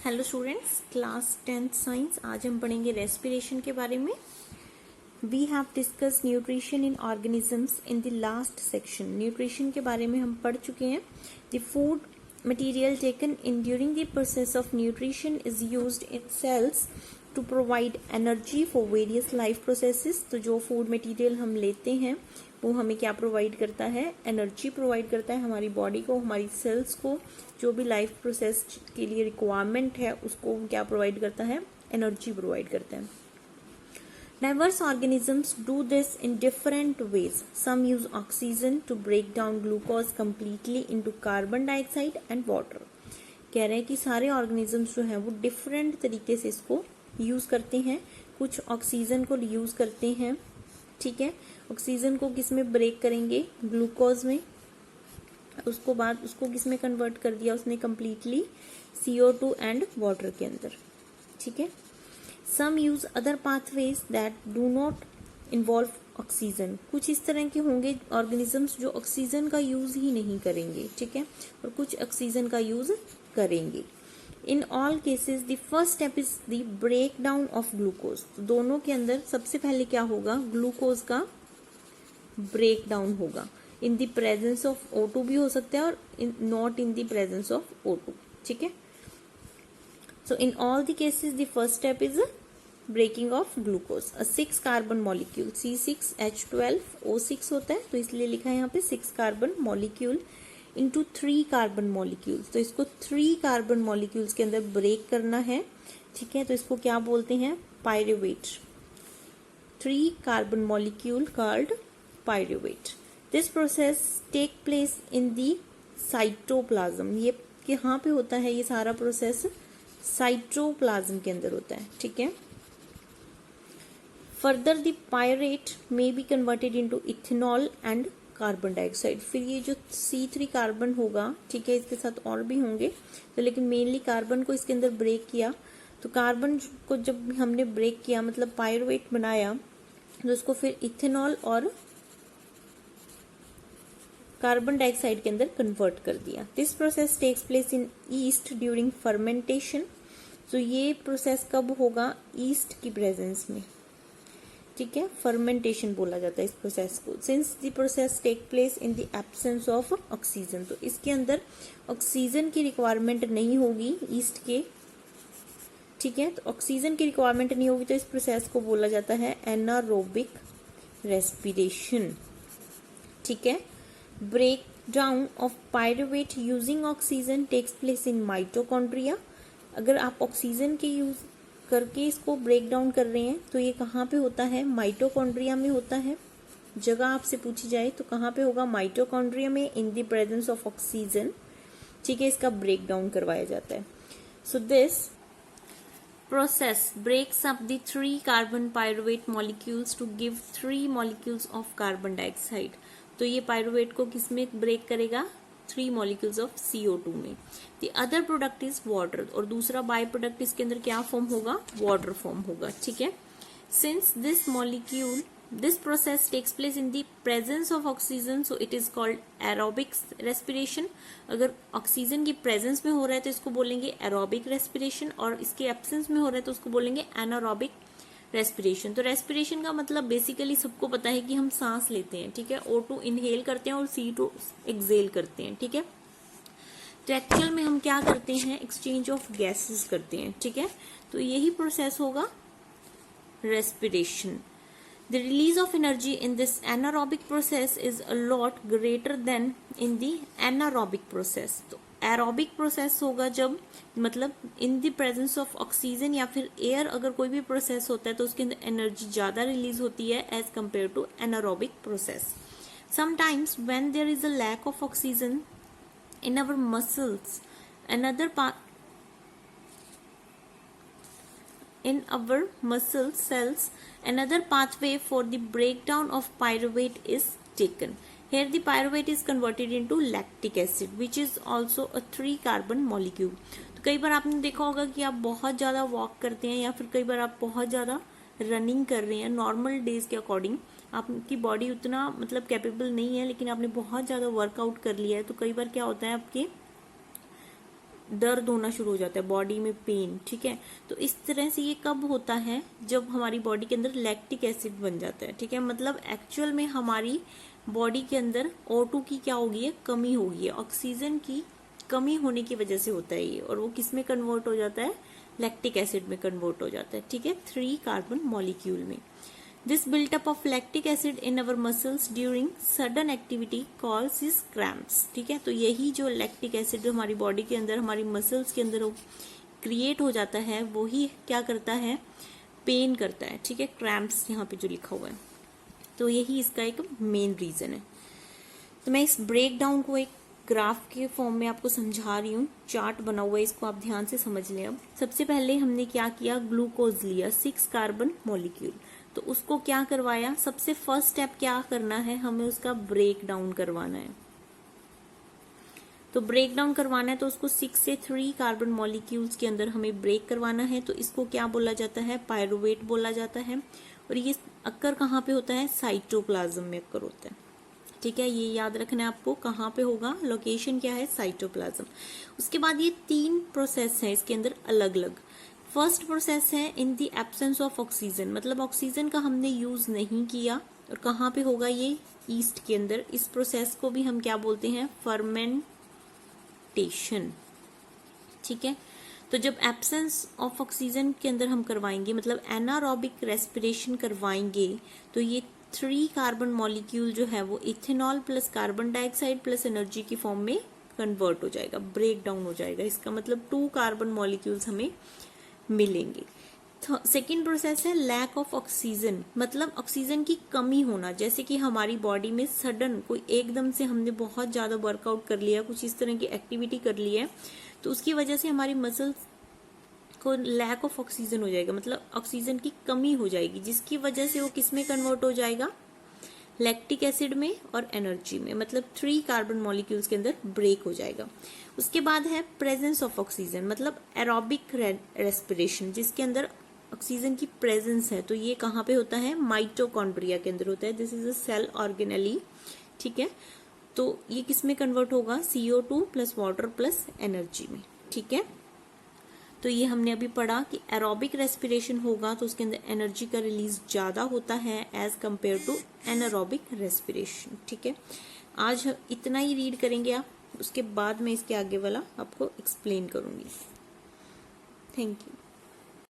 Hello students, class 10th science. आज हम पढ़ेंगे रेस्पिरेशन के बारे में। We have discuss nutrition in organisms in the last section. Nutrition के बारे में हम पढ़ चुके हैं। The food material taken in during the process of nutrition is used in cells to provide energy for various life processes. तो जो food material हम लेते हैं वो हमें क्या प्रोवाइड करता है? एनर्जी प्रोवाइड करता है हमारी बॉडी को, हमारी सेल्स को। जो भी लाइफ प्रोसेस के लिए रिक्वायरमेंट है उसको क्या प्रोवाइड करता है? एनर्जी प्रोवाइड करता है। Diverse organisms do this in different ways. Some use oxygen to break down glucose completely into carbon dioxide and water. कह रहे हैं कि सारे ऑर्गेनिजम्स जो हैं वो डिफरेंट तरीके से इसको यूज करते हैं। कुछ ऑक्सीजन को यूज करते हैं, ठीक है। ऑक्सीजन को किस में ब्रेक करेंगे? ग्लूकोज में। उसको बाद उसको किस में कन्वर्ट कर दिया उसने? कंप्लीटली CO2 एंड वाटर के अंदर, ठीक है। Some use other pathways that do not involve oxygen. कुछ इस तरह के होंगे ऑर्गेनिजम्स जो ऑक्सीजन का यूज ही नहीं करेंगे, ठीक है, और कुछ ऑक्सीजन का यूज करेंगे। In all cases the first step is the break down of glucose. दोनों के अंदर सबसे पहले क्या होगा? ग्लूकोज का ब्रेक डाउन होगा। इन द प्रेजेंस ऑफ O2 भी हो सकता है और not in the presence of O2, ठीक है। So in all the cases the first step is breaking of glucose. A 6 carbon molecule C6H12O6 होता है, तो इसलिए लिखा है यहाँ पे 6 carbon molecule into 3 carbon molecules. तो इसको 3 कार्बन मॉलिक्यूल्स के अंदर ब्रेक करना है, ठीक है। तो इसको क्या बोलते हैं? Pyruvate. 3 carbon molecule called pyruvate. This process take place in the cytoplasm. ये कहाँ पे होता है? ये सारा प्रोसेस साइटोप्लाज्म के अंदर होता है, ठीक है। Further the pirate may be converted into ethanol and carbon dioxide. फिर ये जो C3 कार्बन होगा, ठीक है, इसके साथ और भी होंगे, तो लेकिन मेनली कार्बन को इसके अंदर ब्रेक किया। तो कार्बन को जब हमने ब्रेक किया मतलब पायरुवेट बनाया, तो उसको फिर इथेनॉल और कार्बन डाइऑक्साइड के अंदर कन्वर्ट कर दिया। This process takes place in yeast during fermentation. तो ये प्रोसेस कब होगा? ईस्ट की प्रेजेंस में, ठीक है। फर्मेंटेशन बोला जाता है इस प्रोसेस को। Since the process take place in the absence of oxygen, तो इसके अंदर ऑक्सीजन की रिक्वायरमेंट नहीं होगी ईस्ट के, ठीक है। तो ऑक्सीजन की रिक्वायरमेंट नहीं होगी तो इस प्रोसेस को बोला जाता है एनारोबिक रेस्पिरेशन, ठीक है। Break down of pyruvate using oxygen takes place in mitochondria. अगर आप ऑक्सीजन के यूज करके इसको ब्रेक डाउन कर रहे हैं तो ये कहाँ पे होता है? माइटोकॉन्ड्रिया में होता है। जगह आपसे पूछी जाए तो कहाँ पे होगा? माइटोकॉन्ड्रिया में, इन द प्रेजेंस ऑफ ऑक्सीजन, ठीक है। इसका ब्रेक डाउन करवाया जाता है। So this process breaks up the 3 carbon pyruvate molecules to give 3 molecules of carbon dioxide. तो ये पायरुवेट को किस में ब्रेक करेगा? 3 molecules of CO2 में। The other product is water, और दूसरा बाय प्रोडक्ट इसके अंदर क्या फॉर्म होगा? वाटर फॉर्म होगा, ठीक है। Since this process takes place in the presence of oxygen, so it is called aerobic respiration. अगर ऑक्सीजन की प्रेजेंस में हो रहा है तो इसको बोलेंगे एरोबिक रेस्पिरेशन, और इसके एब्सेंस में हो रहा है तो उसको बोलेंगे एनारोबिक रेस्पिरेशन। तो रेस्पिरेशन का मतलब बेसिकली सबको पता है कि हम सांस लेते हैं, ठीक है। O2 इनहेल करते हैं और C2 एक्सेल करते हैं, ठीक है। तो एक्चुअल में हम क्या करते हैं? एक्सचेंज ऑफ गैसेस करते हैं, ठीक है। तो यही प्रोसेस होगा respiration. The release of energy in this anaerobic process is a lot greater than in the anaerobic process. तो aerobic process होगा जब मतलब in the presence of oxygen या फिर air, अगर कोई भी process होता है तो उसके अंदर एनर्जी ज्यादा रिलीज होती है as compared to anaerobic process. Sometimes when there is a lack of oxygen in our muscles, in our muscle cells, another pathway for the breakdown of pyruvate is taken. Here the pyruvate is converted into lactic acid, which is also a 3 carbon molecule. तो कई बार आपने देखा होगा कि आप बहुत ज़्यादा walk करते हैं या फिर कई बार आप बहुत ज़्यादा रनिंग कर रहे हैं। नॉर्मल डेज के अकॉर्डिंग आपकी बॉडी उतना मतलब कैपेबल नहीं है, लेकिन आपने बहुत ज़्यादा वर्कआउट कर लिया है, तो कई बार क्या होता है आपके दर्द होना शुरू हो जाता है, बॉडी में पेन, ठीक है। तो इस तरह से ये कब होता है, जब हमारी बॉडी के अंदर लैक्टिक एसिड बन जाता है, ठीक है। मतलब एक्चुअल में हमारी बॉडी के अंदर O2 की क्या होगी है, कमी होगी है, ऑक्सीजन की कमी होने की वजह से होता है ये, और वो किस में कन्वर्ट हो जाता है, लैक्टिक एसिड में कन्वर्ट हो जाता है, ठीक है, 3 कार्बन मॉलिक्यूल में। This built up of lactic acid in our muscles during sudden activity calls is cramps, ठीक है। तो यही जो लैक्टिक एसिड जो हमारी बॉडी के अंदर, हमारी मसल्स के अंदर क्रिएट हो जाता है, वो ही क्या करता है, पेन करता है, ठीक है, क्रैम्प्स यहाँ पे जो लिखा हुआ है। तो यही इसका एक मेन रीजन है। तो मैं इस ब्रेक डाउन को एक ग्राफ के फॉर्म में आपको समझा रही हूँ, चार्ट बना हुआ है, इसको आप ध्यान से समझ लें। अब सबसे पहले हमने क्या किया, ग्लूकोज लिया 6 कार्बन मॉलिक्यूल, तो उसको क्या करवाया, सबसे फर्स्ट स्टेप क्या करना है, हमें उसका ब्रेक डाउन करवाना है। तो ब्रेक डाउन करवाना है तो उसको 6 से 3 कार्बन मॉलिक्यूल्स के अंदर हमें ब्रेक करवाना है। तो इसको क्या बोला जाता है, पायरुवेट बोला जाता है। और ये अक्कर कहाँ पे होता है, साइटोप्लाज्म में अक्कर होता है, ठीक है। ये याद रखना है आपको, कहाँ पे होगा, लोकेशन क्या है, साइटोप्लाज्म। उसके बाद ये 3 प्रोसेस है इसके अंदर अलग अलग। फर्स्ट प्रोसेस है इन द एब्सेंस ऑफ ऑक्सीजन, मतलब ऑक्सीजन का हमने यूज नहीं किया, और कहाँ पे होगा ये, ईस्ट के अंदर। इस प्रोसेस को भी हम क्या बोलते हैं, फर्मेंटेशन, ठीक है। तो जब एब्सेंस ऑफ ऑक्सीजन के अंदर हम करवाएंगे, मतलब एनारोबिक रेस्पिरेशन करवाएंगे, तो ये 3 कार्बन मॉलिक्यूल जो है वो ethanol plus carbon dioxide plus energy की फॉर्म में कन्वर्ट हो जाएगा, ब्रेक डाउन हो जाएगा। इसका मतलब 2 कार्बन मॉलिक्यूल्स हमें मिलेंगे। सेकेंड प्रोसेस है लैक ऑफ ऑक्सीजन, मतलब ऑक्सीजन की कमी होना। जैसे कि हमारी बॉडी में सडन कोई एकदम से हमने बहुत ज्यादा वर्कआउट कर लिया, कुछ इस तरह की एक्टिविटी कर ली है, तो उसकी वजह से हमारी मसल्स को लैक ऑफ ऑक्सीजन हो जाएगा, मतलब ऑक्सीजन की कमी हो जाएगी, जिसकी वजह से वो किस में कन्वर्ट हो जाएगा, लैक्टिक एसिड में और एनर्जी में, मतलब 3 कार्बन मॉलिक्यूल्स के अंदर ब्रेक हो जाएगा। उसके बाद है प्रेजेंस ऑफ ऑक्सीजन, मतलब एरोबिक रेस्पिरेशन, जिसके अंदर ऑक्सीजन की प्रेजेंस है। तो ये कहाँ पे होता है, माइटोकॉन्ड्रिया के अंदर होता है। This is a cell organelle, ठीक है। तो ये किस में कन्वर्ट होगा, CO2 plus water plus energy में, ठीक है। तो ये हमने अभी पढ़ा कि एरोबिक रेस्पिरेशन होगा तो उसके अंदर एनर्जी का रिलीज ज्यादा होता है as compare to anaerobic respiration, ठीक है। आज इतना ही रीड करेंगे आप, उसके बाद मैं इसके आगे वाला आपको एक्सप्लेन करूंगी। Thank you.